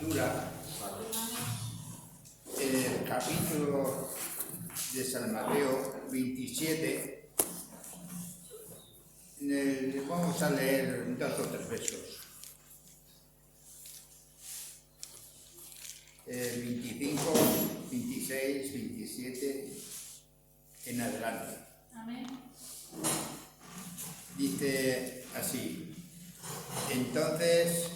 Escritura, en el capítulo de San Mateo 27, vamos a leer 2 o 3 versos. 25, 26, 27 en adelante. Amén. Dice así: Entonces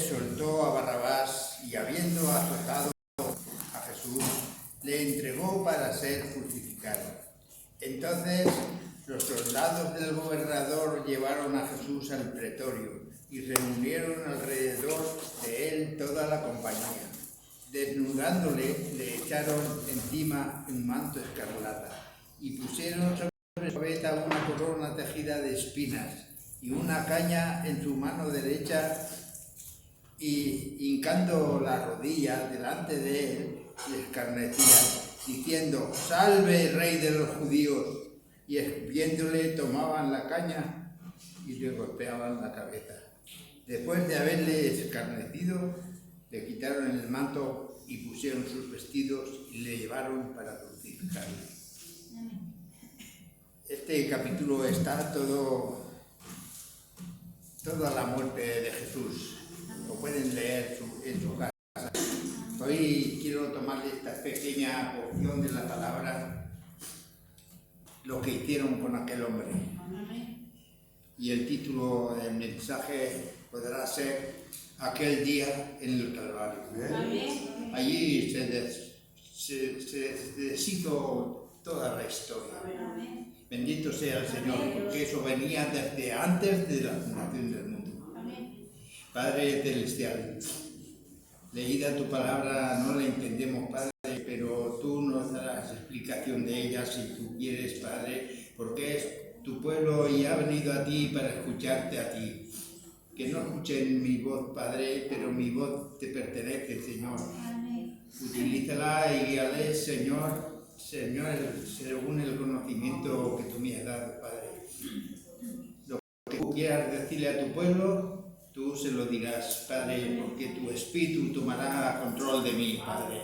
soltó a Barrabás y, habiendo azotado a Jesús, le entregó para ser crucificado. Entonces los soldados del gobernador llevaron a Jesús al pretorio y reunieron alrededor de él toda la compañía. Desnudándole, le echaron encima un manto escarlata y pusieron sobre su cabeza una corona tejida de espinas y una caña en su mano derecha, y hincando la rodilla delante de él, le escarnecían, diciendo: «Salve, Rey de los judíos». Y escupiéndole, tomaban la caña y le golpeaban la cabeza. Después de haberle escarnecido, le quitaron el manto y pusieron sus vestidos y le llevaron para crucificarle. Este capítulo está toda la muerte de Jesús. Lo pueden leer en su casa. Hoy quiero tomarle esta pequeña porción de la palabra, lo que hicieron con aquel hombre. Y el título del mensaje podrá ser Aquel día en el Calvario. Allí se deshizo toda la historia. Bendito sea el Señor, porque eso venía desde antes de la fundación del mundo. Padre celestial, leída tu palabra no la entendemos, Padre, pero tú nos darás explicación de ella si tú quieres, Padre, porque es tu pueblo y ha venido a ti para escucharte a ti. Que no escuchen mi voz, Padre, pero mi voz te pertenece, Señor. Utilízala y guíale, Señor, según el conocimiento que tú me has dado, Padre. Lo que tú quieras decirle a tu pueblo, tú se lo dirás, Padre, porque tu Espíritu tomará control de mí, Padre.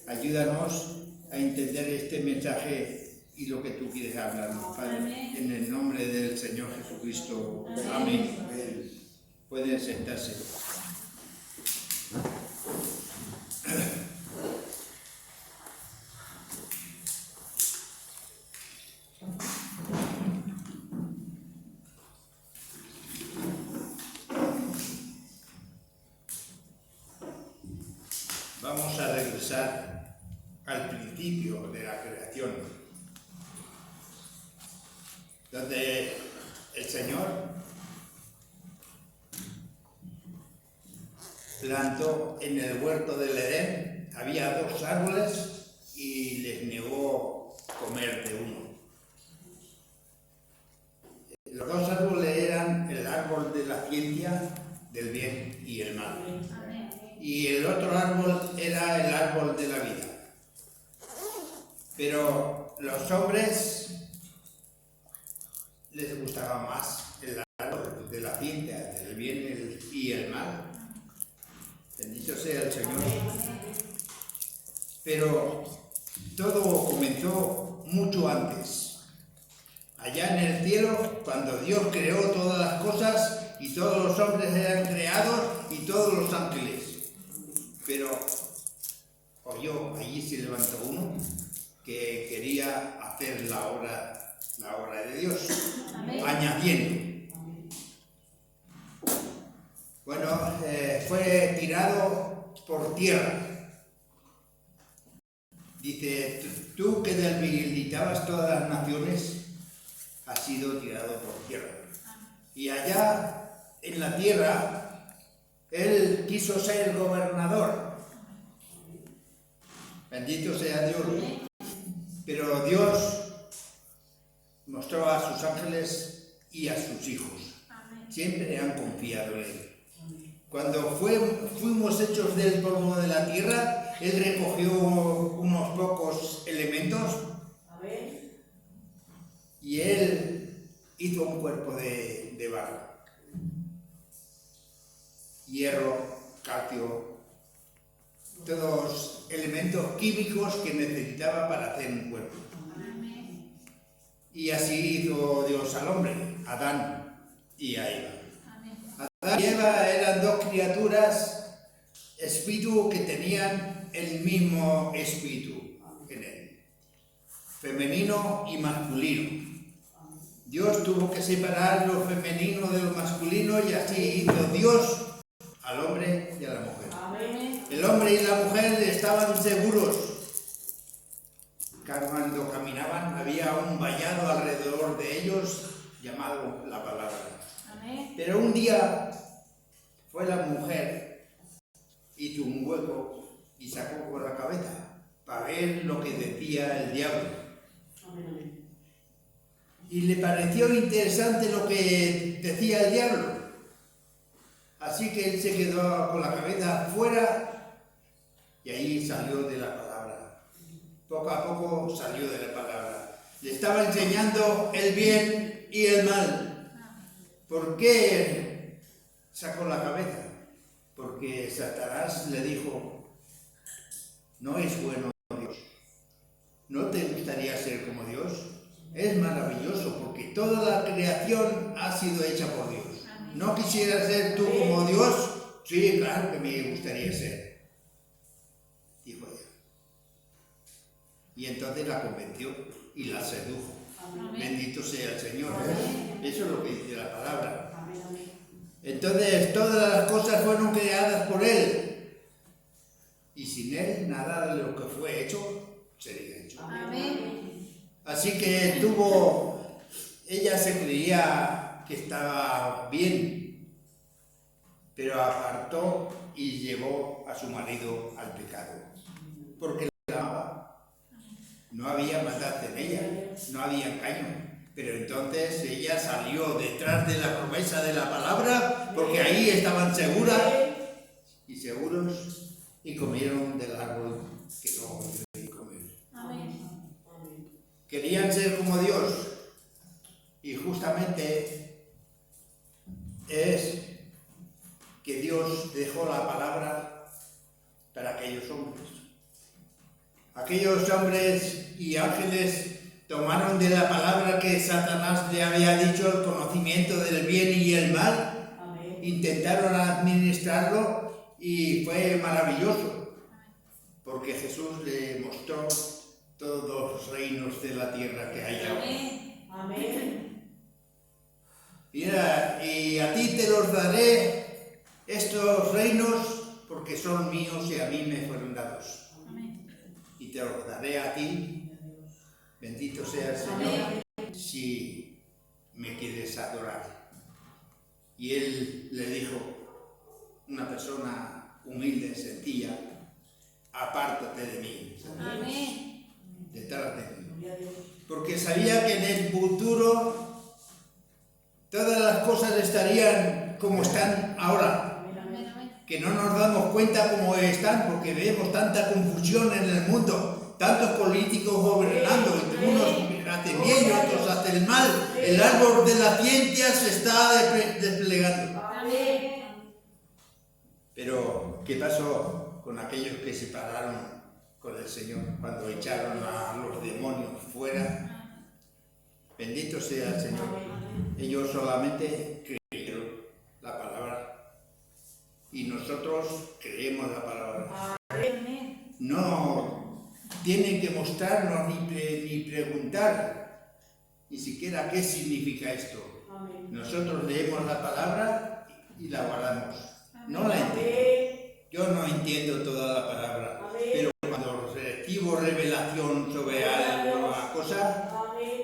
Ayúdanos a entender este mensaje y lo que tú quieres hablarnos, Padre. En el nombre del Señor Jesucristo. Amén. Pueden sentarse. Vamos a regresar al principio de la creación, donde el Señor plantó en el huerto del Edén, había 2 árboles y les negó comer de uno. Los 2 árboles eran el árbol de la ciencia del bien y el mal. Y el otro árbol era el árbol de la vida. Pero los hombres les gustaba más el árbol de la ciencia del bien y el mal. Bendito sea el Señor. Pero todo comenzó mucho antes. Allá en el cielo, cuando Dios creó todas las cosas y todos los hombres eran creados y todos los ángeles. Pero allí se levantó uno que quería hacer la obra de Dios, añadiendo. Bueno, fue tirado por tierra. Dice: tú que debilitabas todas las naciones, has sido tirado por tierra. Y allá en la tierra, él quiso ser gobernador. Bendito sea Dios. Pero Dios mostró a sus ángeles y a sus hijos. Siempre han confiado en él. Cuando fuimos hechos del polvo de la tierra, él recogió unos pocos elementos y él hizo un cuerpo de barro. hierro, calcio, todos elementos químicos que necesitaba para hacer un cuerpo. Y así hizo Dios al hombre, Adán y a Eva. Adán y Eva eran dos criaturas, espíritu que tenían el mismo espíritu en él, femenino y masculino. Dios tuvo que separar lo femenino de lo masculino y así hizo Dios al hombre y a la mujer. El hombre y la mujer estaban seguros. Cuando caminaban había un vallado alrededor de ellos llamado la palabra. Pero un día fue la mujer, hizo un hueco y sacó por la cabeza para ver lo que decía el diablo. Y le pareció interesante lo que decía el diablo. Así que él se quedó con la cabeza fuera y ahí salió de la palabra. Poco a poco salió de la palabra. Le estaba enseñando el bien y el mal. ¿Por qué sacó la cabeza? Porque Satanás le dijo, no es bueno Dios. ¿No te gustaría ser como Dios? Es maravilloso porque toda la creación ha sido hecha por Dios. ¿No quisieras ser tú como Dios? Sí, claro que me gustaría ser. Dijo ella. Y entonces la convenció y la sedujo. Amén. Bendito sea el Señor. Eso es lo que dice la palabra. Amén. Entonces todas las cosas fueron creadas por Él. Y sin Él nada de lo que fue hecho sería hecho. Amén. Así que ella se creía que estaba bien, pero apartó y llevó a su marido al pecado. Porque la amaba. No había maldad en ella, no había engaño. Pero entonces ella salió detrás de la promesa de la palabra, porque ahí estaban seguras y seguros, y comieron del árbol que no debían comer. Amén. Querían ser como Dios, y justamente es que Dios dejó la palabra para aquellos hombres. Aquellos hombres y ángeles tomaron de la palabra que Satanás le había dicho el conocimiento del bien y el mal. Amén. Intentaron administrarlo y fue maravilloso, porque Jesús le mostró todos los reinos de la tierra que hay ahora. Amén. Mira, y a ti te los daré estos reinos porque son míos y a mí me fueron dados. Y te los daré a ti, bendito sea el Señor, amén, si me quieres adorar. Y él le dijo, una persona humilde, sencilla, apártate de mí, amén, detrás de mí. Porque sabía que en el futuro todas las cosas estarían como están ahora. Que no nos damos cuenta cómo están, porque vemos tanta confusión en el mundo, tantos políticos gobernando, y unos hacen bien y otros hacen el mal. El árbol de la ciencia se está desplegando. Pero, ¿qué pasó con aquellos que se pararon con el Señor cuando echaron a los demonios fuera? Bendito sea el Señor. Ellos solamente creyeron la palabra. Y nosotros creemos la palabra. No tienen que mostrarnos ni preguntar ni siquiera qué significa esto. Nosotros leemos la palabra y la guardamos. No la entiendo. Yo no entiendo toda la palabra, pero cuando recibo revelación sobre alguna cosa,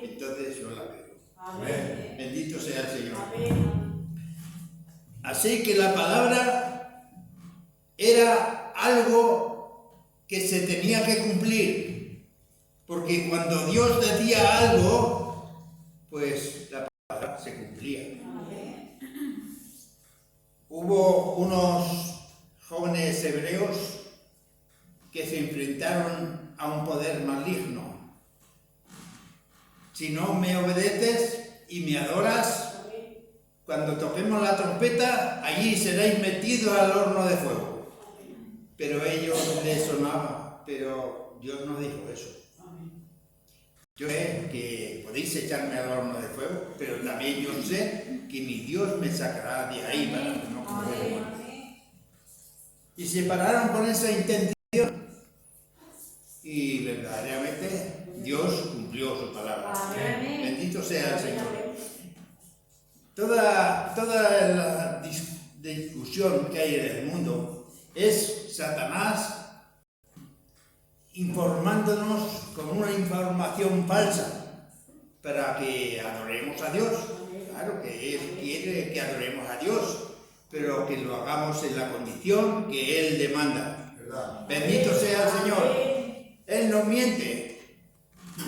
entonces yo la creo. Bendito sea el Señor. Así que la palabra era algo que se tenía que cumplir, porque cuando Dios decía algo, pues la palabra se cumplía. Hubo unos jóvenes hebreos que se enfrentaron a un poder maligno. Si no me obedeces y me adoras, cuando toquemos la trompeta, allí seréis metidos al horno de fuego. Pero a ellos les sonaba, pero Dios no dijo eso. Yo sé que podéis echarme al horno de fuego, pero también yo sé que mi Dios me sacará de ahí para que no muera. Y se pararon con esa intención y verdaderamente Dios cumplió su palabra. Bendito sea el Señor. Toda la discusión que hay en el mundo es Satanás informándonos con una información falsa para que adoremos a Dios. Claro que Él quiere que adoremos a Dios, pero que lo hagamos en la condición que Él demanda. ¿Verdad? Bendito sea el Señor. Él no miente,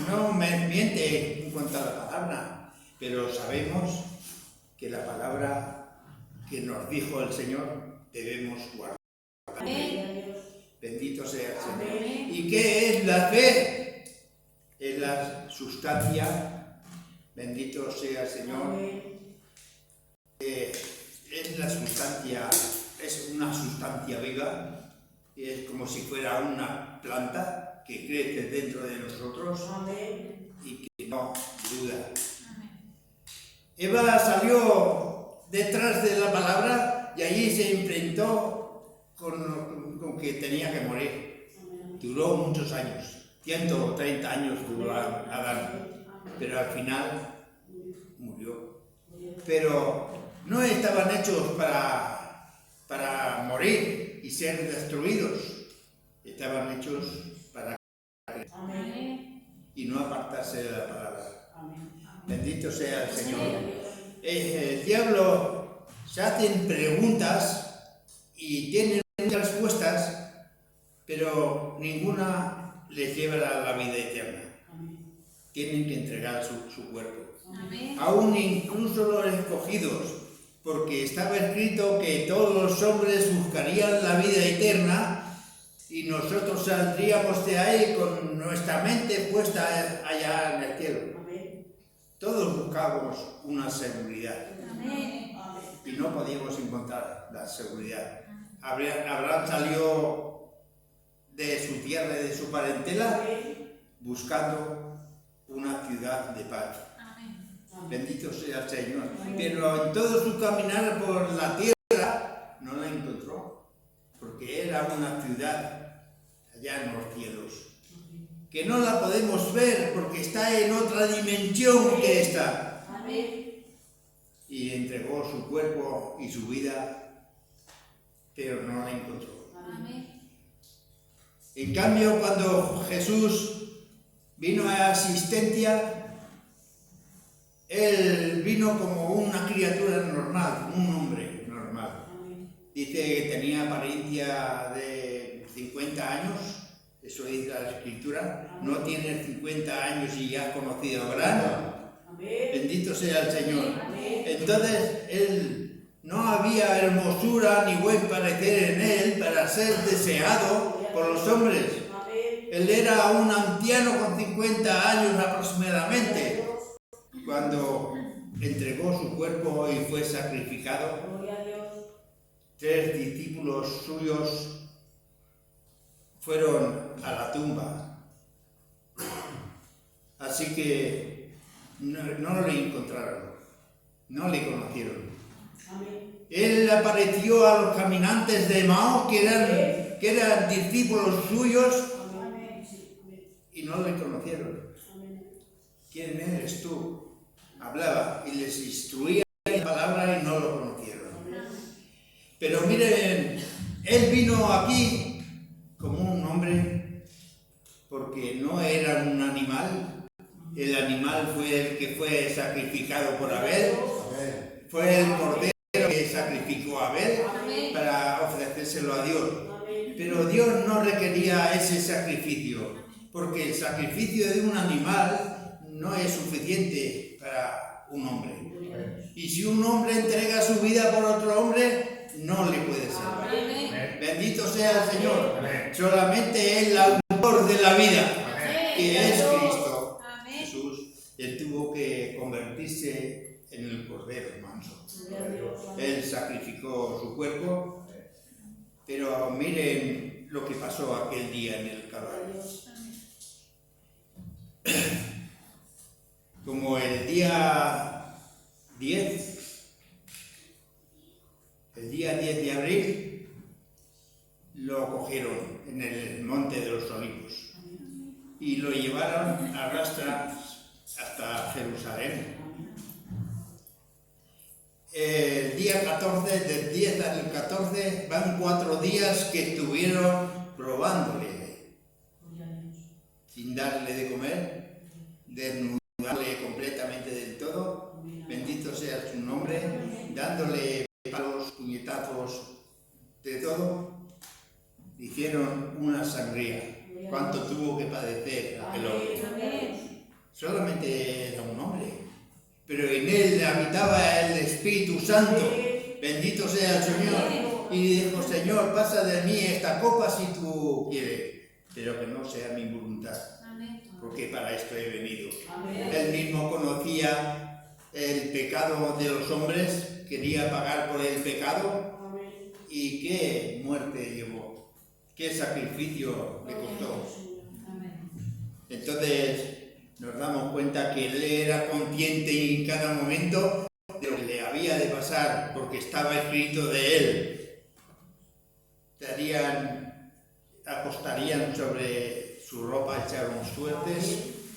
no me miente en cuanto a la palabra, pero sabemos que la palabra que nos dijo el Señor debemos guardar. Bendito sea el Señor. ¿Y qué es la fe? Es la sustancia, bendito sea el Señor. Es la sustancia, es una sustancia viva, es como si fuera una planta que crece dentro de nosotros y que no duda. Eva salió detrás de la palabra y allí se enfrentó con que tenía que morir. Duró muchos años, 130 años duró Adán, pero al final murió. Pero no estaban hechos para morir y ser destruidos, estaban hechos para y no apartarse de la palabra. Bendito sea el Señor. El diablo se hacen preguntas y tienen muchas respuestas, pero ninguna les lleva a la vida eterna. Tienen que entregar su cuerpo. Aún incluso los escogidos, porque estaba escrito que todos los hombres buscarían la vida eterna y nosotros saldríamos de ahí con nuestra mente puesta allá en el cielo. Todos buscábamos una seguridad y no podíamos encontrar la seguridad. Abraham salió de su tierra y de su parentela buscando una ciudad de paz. Bendito sea el Señor. Pero en todo su caminar por la tierra no la encontró, porque era una ciudad allá en los cielos, que no la podemos ver porque está en otra dimensión que esta. Y entregó su cuerpo y su vida, pero no la encontró. En cambio, cuando Jesús vino a asistencia, Él vino como una criatura normal, un hombre normal. Dice que tenía apariencia de 50 años, eso dice la Escritura. No tienes 50 años y ya has conocido a Abraham. Bendito sea el Señor. Entonces, Él no había hermosura ni buen parecer en Él para ser deseado por los hombres. Él era un anciano con 50 años aproximadamente, cuando entregó su cuerpo y fue sacrificado. 3 discípulos suyos fueron a la tumba, así que no le encontraron, no le conocieron. Él apareció a los caminantes de Emaús, que eran discípulos suyos, y no le conocieron. ¿Quién eres tú? Hablaba y les instruía la palabra y no lo conocieron. Pero miren, Él vino aquí como un hombre porque no era un animal. El animal fue el que fue sacrificado por Abel. Fue el cordero que sacrificó a Abel para ofrecérselo a Dios. Pero Dios no requería ese sacrificio, porque el sacrificio de un animal no es suficiente para un hombre. Y si un hombre entrega su vida por otro hombre, no le puede salvar. Bendito sea el Señor. Solamente el autor de la vida, que es Cristo Jesús. Él tuvo que convertirse en el Cordero manso. Él sacrificó su cuerpo, pero miren lo que pasó aquel día en el Calvario. Como el día 10 de abril, lo cogieron en el Monte de los Olivos y lo llevaron a rastras hasta Jerusalén. El día 14, del 10 al 14, van 4 días que estuvieron probándole, sin darle de comer, desnudarle completamente del todo, bendito sea su nombre, dándole palos, puñetazos, de todo. Hicieron una sangría. ¿Cuánto tuvo que padecer aquel hombre? Solamente era un hombre, pero en él habitaba el Espíritu Santo. Bendito sea el Señor. Y dijo: Señor, pasa de mí esta copa si tú quieres, pero que no sea mi voluntad, porque para esto he venido. Él mismo conocía el pecado de los hombres, quería pagar por el pecado. ¿Y qué muerte llevó? ¿Qué sacrificio le costó? Entonces nos damos cuenta que él era consciente en cada momento de lo que le había de pasar, porque estaba escrito de él. Apostarían sobre su ropa, echaron suertes.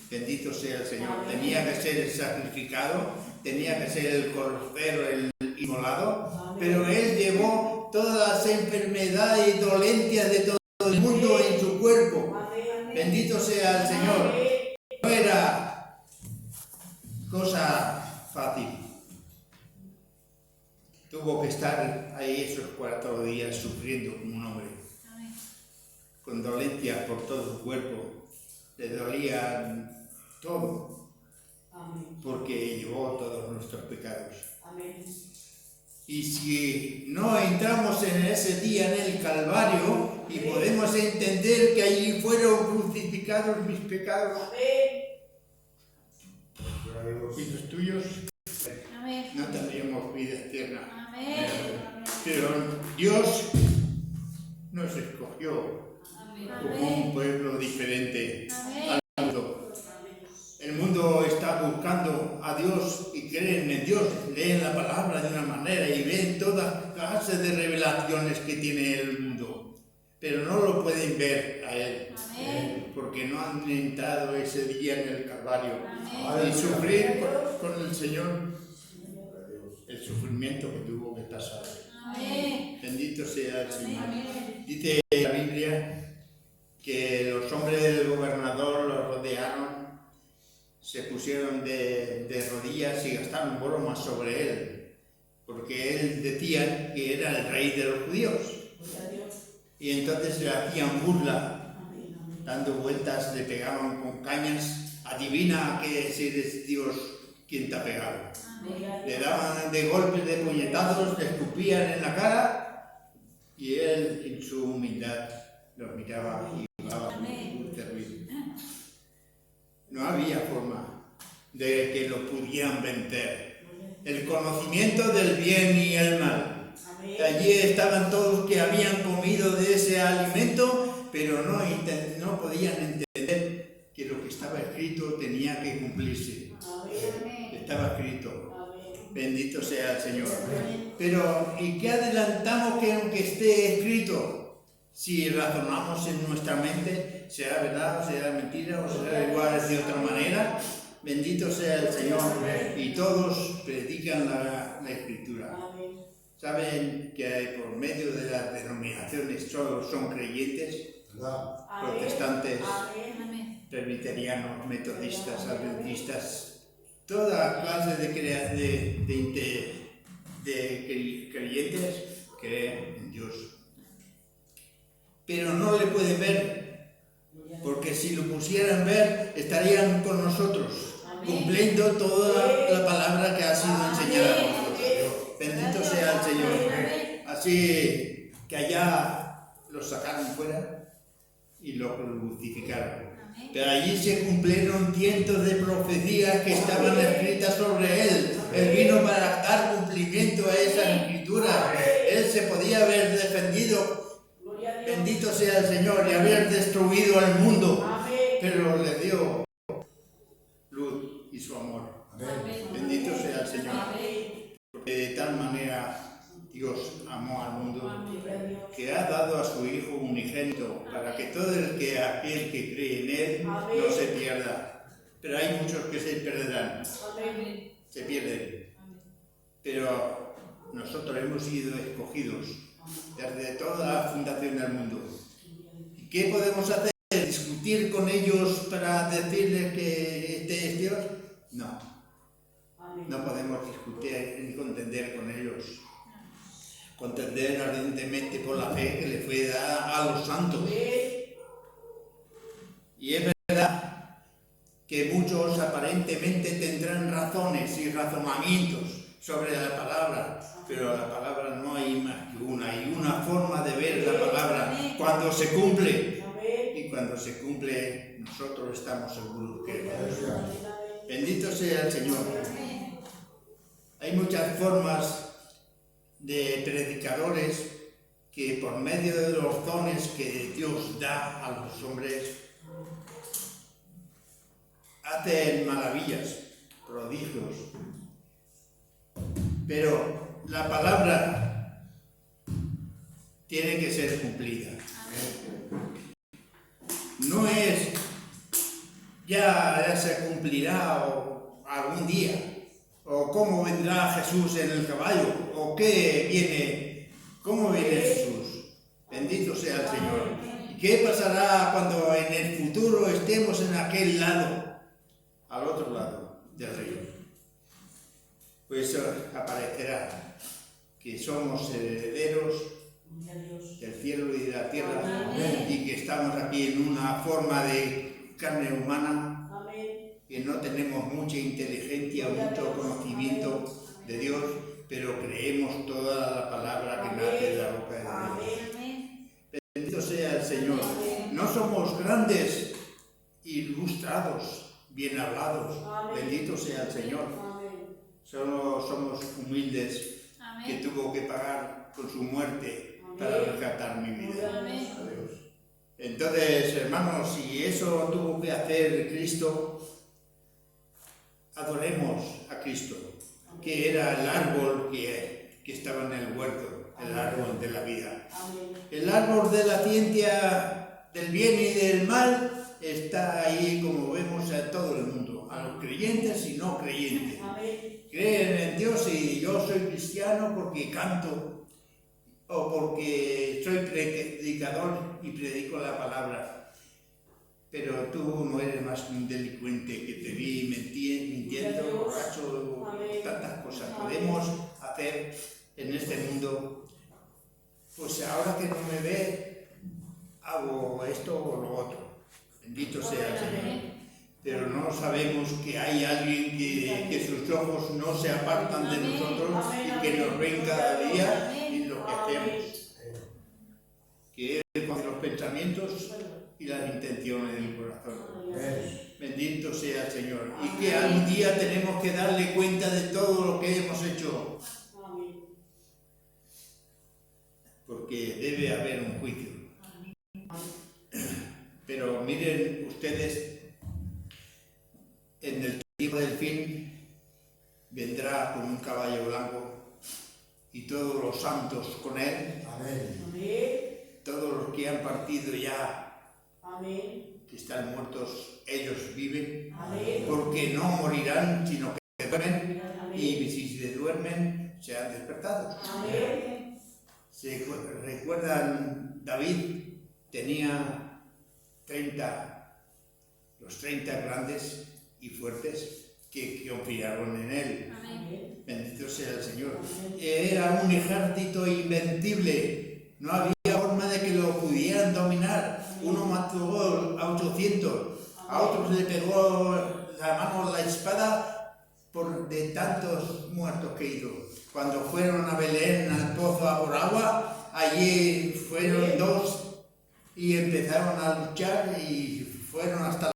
Bendito sea el Señor. Tenía que ser sacrificado, tenía que ser el cordero, el inmolado, pero él llevó todas las enfermedades y dolencias de todo el mundo en su cuerpo. Bendito sea el Señor. No era cosa fácil. Tuvo que estar ahí esos 4 días sufriendo como un hombre, con dolencias por todo su cuerpo. Le dolía todo, porque llevó todos nuestros pecados. Y si no entramos en ese día en el Calvario y podemos entender que allí fueron crucificados mis pecados y los tuyos, no tendríamos vida eterna. Pero Dios nos escogió como un pueblo diferente al mundo. El mundo está buscando a Dios y creen en Dios, leen la palabra de una manera y ven todas clases de revelaciones que tiene el mundo, pero no lo pueden ver a Él, porque no han entrado ese día en el Calvario y sufrir con el Señor el sufrimiento que tuvo que pasar. Bendito sea el Señor. Dice la Biblia que los hombres del gobernador lo rodearon, se pusieron de rodillas y gastaron bromas sobre él, porque él decían que era el rey de los judíos. Y entonces le hacían burla, dando vueltas, le pegaban con cañas. Adivina que si eres Dios, ¿quién te ha pegado? Le daban de golpes, de puñetazos, le escupían en la cara, y él en su humildad los miraba y hablaba terrible. No había forma de que lo pudieran vencer. El conocimiento del bien y el mal. Allí estaban todos que habían comido de ese alimento, pero no podían entender que lo que estaba escrito tenía que cumplirse. Estaba escrito. Bendito sea el Señor. Pero, ¿y qué adelantamos que aunque esté escrito? Si razonamos en nuestra mente, ¿será verdad o será mentira o será igual de otra manera? Bendito sea el Señor. Y todos predican la Escritura. ¿Saben que por medio de las denominaciones solo son creyentes? Protestantes, presbiterianos, metodistas, adventistas, toda clase de creyentes creen en Dios. Pero no le pueden ver, porque si lo pusieran ver, estarían con nosotros, cumpliendo toda la palabra que ha sido enseñada por nosotros. Bendito sea el Señor. Así que allá los sacaron fuera y lo crucificaron. Pero allí se cumplieron cientos de profecías que estaban escritas sobre él. Él vino para dar cumplimiento a esa escritura. Él se podía haber defendido, bendito sea el Señor, y haber destruido al mundo, pero le dio luz y su amor. Bendito sea el Señor. Porque de tal manera Dios amó al mundo que ha dado a su Hijo unigénito para que todo aquel que cree en Él no se pierda. Pero hay muchos que se perderán, se pierden. Pero nosotros hemos sido escogidos desde toda la fundación del mundo. ¿Y qué podemos hacer? ¿Discutir con ellos para decirles que este es Dios? No. No podemos discutir ni contender con ellos. Contender ardientemente por la fe que le fue dada a los santos. Y es verdad que muchos aparentemente tendrán razones y razonamientos sobre la palabra, pero la palabra no hay más que una, hay una forma de ver la palabra cuando se cumple. Y cuando se cumple, nosotros estamos seguros que bendito sea el Señor. Hay muchas formas de predicadores que por medio de los dones que Dios da a los hombres hacen maravillas, prodigios. Pero la palabra tiene que ser cumplida. No es ya se cumplirá o algún día, o cómo vendrá Jesús en el caballo, o qué viene, cómo viene Jesús. Bendito sea el Señor. ¿Y qué pasará cuando en el futuro estemos en aquel lado, al otro lado del río? Pues aparecerá que somos herederos del cielo y de la tierra. Amén. Y que estamos aquí en una forma de carne humana. Amén. Que no tenemos mucha inteligencia, mucho conocimiento de Dios, pero creemos toda la palabra que nace de la boca de Dios. Amén. Bendito sea el Señor. Amén. No somos grandes, ilustrados, bien hablados. Amén. Bendito sea el Señor. Amén. Solo somos humildes. Amén. Que tuvo que pagar con su muerte para rescatar mi vida. Amén. Entonces, hermanos, si eso tuvo que hacer Cristo, adoremos a Cristo, que era el árbol que estaba en el huerto, el árbol de la vida. El árbol de la ciencia del bien y del mal está ahí, como vemos, a todo el mundo, a los creyentes y no creyentes. Creen en Dios y yo soy cristiano porque canto, o porque soy predicador y predico la palabra, pero tú no eres más que un delincuente que te vi mintiendo, borracho, tantas cosas podemos hacer en este mundo. Pues ahora que no me ve, hago esto o lo otro. Bendito sea el Señor. Pero no sabemos que hay alguien que sus ojos no se apartan de nosotros y que nos ven cada día en lo que hacemos. Que Él conoce los pensamientos y las intenciones del corazón. Bendito sea el Señor. Y que algún día tenemos que darle cuenta de todo lo que hemos hecho. Porque debe haber un juicio. Pero miren ustedes, en el tiempo del fin vendrá con un caballo blanco y todos los santos con él. Amén. Todos los que han partido ya, amén, que están muertos, ellos viven. Amén. Porque no morirán, sino que duermen. Amén. Y si se duermen, serán despertados. Amén. ¿Se recuerdan? David tenía los 30 grandes y fuertes que confiaron en él. Amén. Bendito sea el Señor. Amén. Era un ejército invencible. No había forma de que lo pudieran dominar. Uno mató a 800, a otros le pegó la mano la espada de tantos muertos que hizo. Cuando fueron a Belén, al pozo a por agua, allí fueron 2 y empezaron a luchar y fueron hasta